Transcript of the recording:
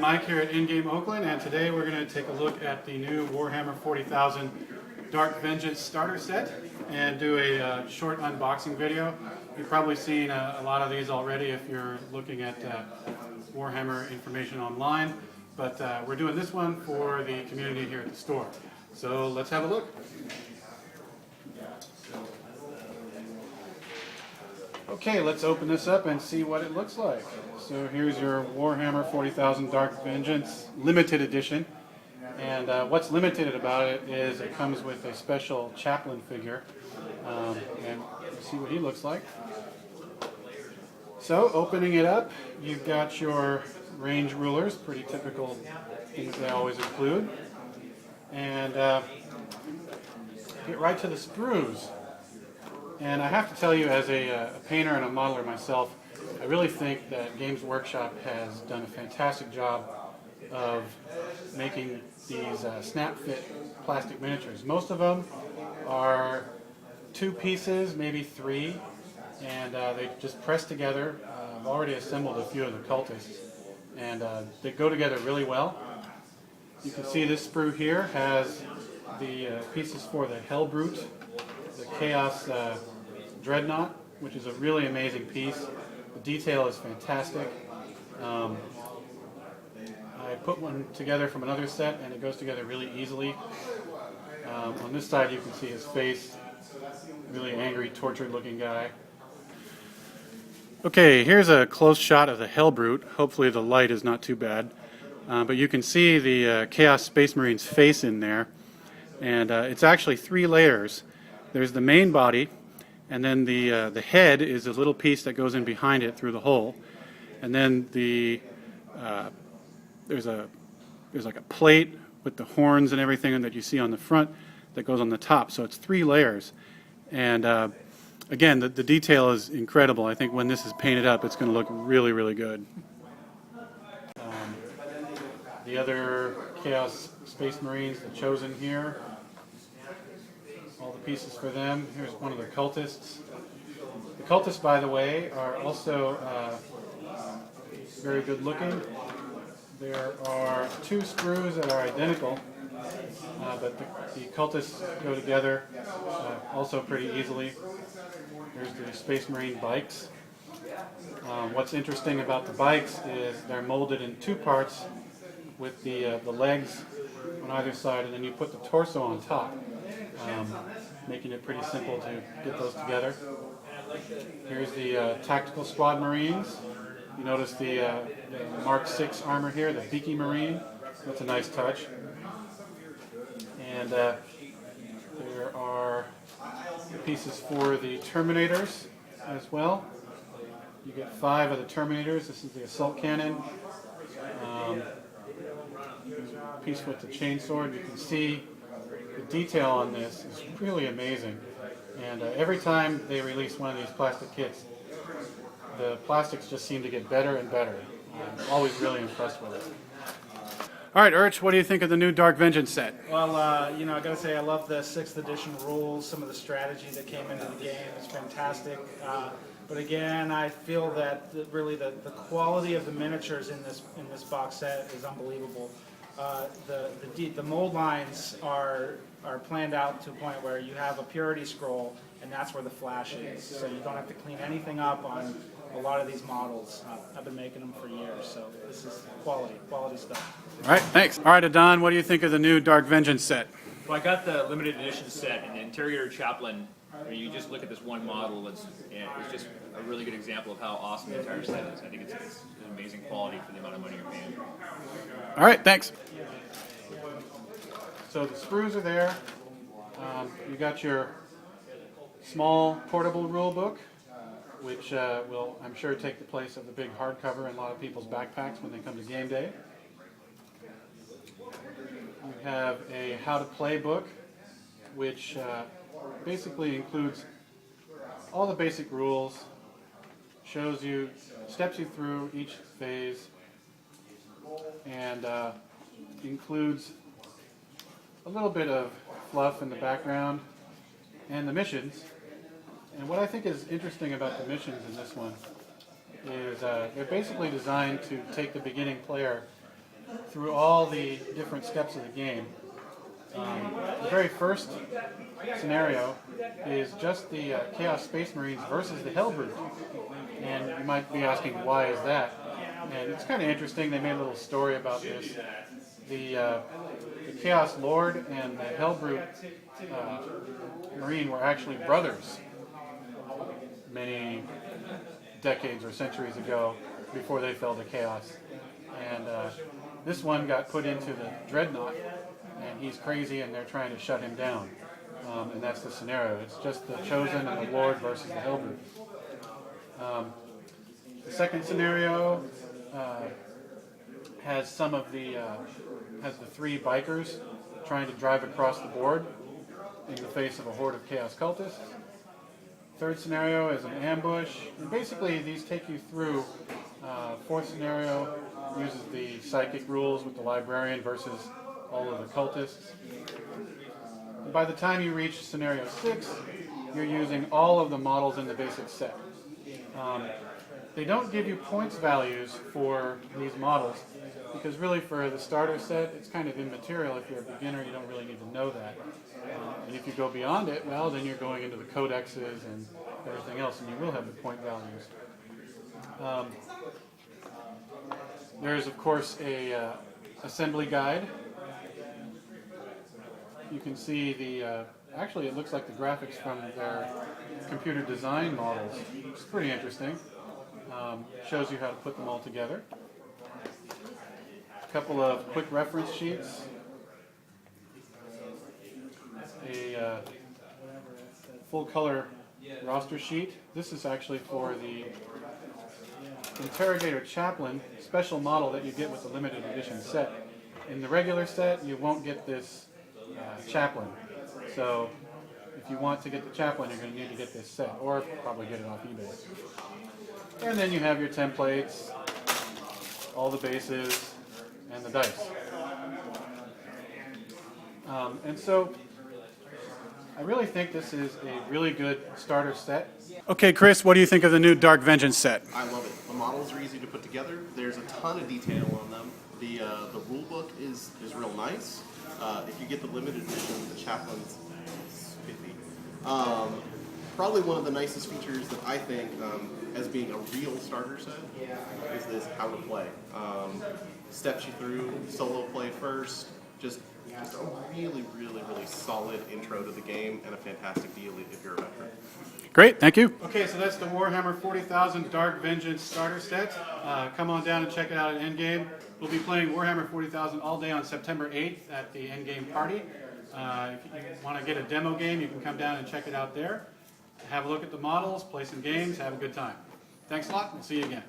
Mike here at EndGame Oakland, and today we're going to take a look at the new Warhammer 40,000 Dark Vengeance starter set and do a short unboxing video. You've probably seen a lot of these already if you're looking at Warhammer information online, but we're doing this one for the community here at the store. So let's have a look. Okay, let's open this up and see what it looks like. So here's your Warhammer 40,000 Dark Vengeance limited edition. And what's limited about it is it comes with a special chaplain figure. And let's see what he looks like. So opening it up, you've got your range rulers, pretty typical things they always include. And get right to the sprues. And I have to tell you, as a painter and a modeler myself, I really think that Games Workshop has done a fantastic job of making these snap-fit plastic miniatures. Most of them are 2 pieces, maybe 3, and they just press together. I've already assembled a few of the cultists, and they go together really well. You can see this sprue here has the pieces for the Hellbrute, the Chaos Dreadnought, which is a really amazing piece. The detail is fantastic. I put one together from another set and it goes together really easily. On this side you can see his face, really angry, tortured looking guy. Okay, here's a close shot of the Hellbrute. Hopefully the light is not too bad. But you can see the Chaos Space Marine's face in there. And it's actually 3 layers. There's the main body, and then the head is a little piece that goes in behind it through the hole, and then there's like a plate with the horns and everything that you see on the front that goes on the top. So it's 3 layers, and again, the detail is incredible. I think when this is painted up, it's going to look really, really good. The other Chaos Space Marines, the Chosen here. All the pieces for them. Here's one of the cultists. The cultists, by the way, are also very good looking. There are 2 sprues that are identical, but the cultists go together also pretty easily. Here's the Space Marine bikes. What's interesting about the bikes is they're molded in 2 parts with the legs on either side, and then you put the torso on top. Making it pretty simple to get those together. Here's the Tactical Squad Marines. You notice the Mark 6 armor here, the Beaky Marine. That's a nice touch. And there are pieces for the Terminators as well. You get 5 of the Terminators. This is the Assault Cannon. Piece with the chainsword. You can see the detail on this is really amazing, and every time they release one of these plastic kits, the plastics just seem to get better and better. I'm always really impressed with it. All right, Urch, what do you think of the new Dark Vengeance set? Well, I gotta say I love the 6th edition rules. Some of the strategy that came into the game is fantastic. But again, I feel that really the quality of the miniatures in this box set is unbelievable. The mold lines are planned out to a point where you have a purity scroll, and that's where the flash is. So you don't have to clean anything up on a lot of these models. I've been making them for years, so this is quality stuff. All right, thanks. All right, Adon, what do you think of the new Dark Vengeance set? Well, I got the limited edition set, and the Interrogator Chaplain. I mean, you just look at this one model, it's just a really good example of how awesome the entire set is. I think it's an amazing quality for the amount of money you're paying. All right, thanks. So the sprues are there. You got your small portable rule book, which will, I'm sure, take the place of the big hardcover in a lot of people's backpacks when they come to game day. You have a how to play book, which basically includes all the basic rules, steps you through each phase, and includes a little bit of fluff in the background and the missions. And what I think is interesting about the missions in this one is they're basically designed to take the beginning player through all the different steps of the game. The very first scenario is just the Chaos Space Marines versus the Hellbrute. And you might be asking, why is that? And it's kind of interesting. They made a little story about this. The Chaos Lord and the Hellbrute Marine were actually brothers many decades or centuries ago before they fell to Chaos. And this one got put into the Dreadnought, and he's crazy and they're trying to shut him down. And that's the scenario. It's just the Chosen and the Lord versus the Hellbrute. The second scenario has some of the has the three bikers trying to drive across the board in the face of a horde of Chaos Cultists. Third scenario is an ambush. And basically, these take you through. Fourth scenario uses the psychic rules with the librarian versus all of the cultists. And by the time you reach scenario 6, you're using all of the models in the basic set. They don't give you points values for these models because really for the starter set, it's kind of immaterial. If you're a beginner, you don't really need to know that. And if you go beyond it, well, then you're going into the codexes and everything else, and you will have the point values. There's, of course, a assembly guide. You can see the, actually it looks like the graphics from their computer design models. It's pretty interesting. Shows you how to put them all together. A couple of quick reference sheets. A full color roster sheet. This is actually for the Interrogator Chaplain special model that you get with the limited edition set. In the regular set, you won't get this Chaplain. So if you want to get the Chaplain, you're going to need to get this set, or probably get it off eBay. And then you have your templates, all the bases, and the dice. And so I really think this is a really good starter set. Okay, Chris, what do you think of the new Dark Vengeance set? I love it. The models are easy to put together. There's a ton of detail on them. The rule book is real nice. If you get the limited edition, the Chaplain's spiffy. Probably one of the nicest features that I think, as being a real starter set, is this how to play. Steps you through solo play first. Just a really, really, really solid intro to the game and a fantastic deal if you're a veteran. Great, thank you. Okay, so that's the Warhammer 40,000 Dark Vengeance starter set. Come on down and check it out at EndGame. We'll be playing Warhammer 40,000 all day on September 8th at the EndGame party. If you want to get a demo game, you can come down and check it out there. Have a look at the models, play some games, have a good time. Thanks a lot, we'll see you again.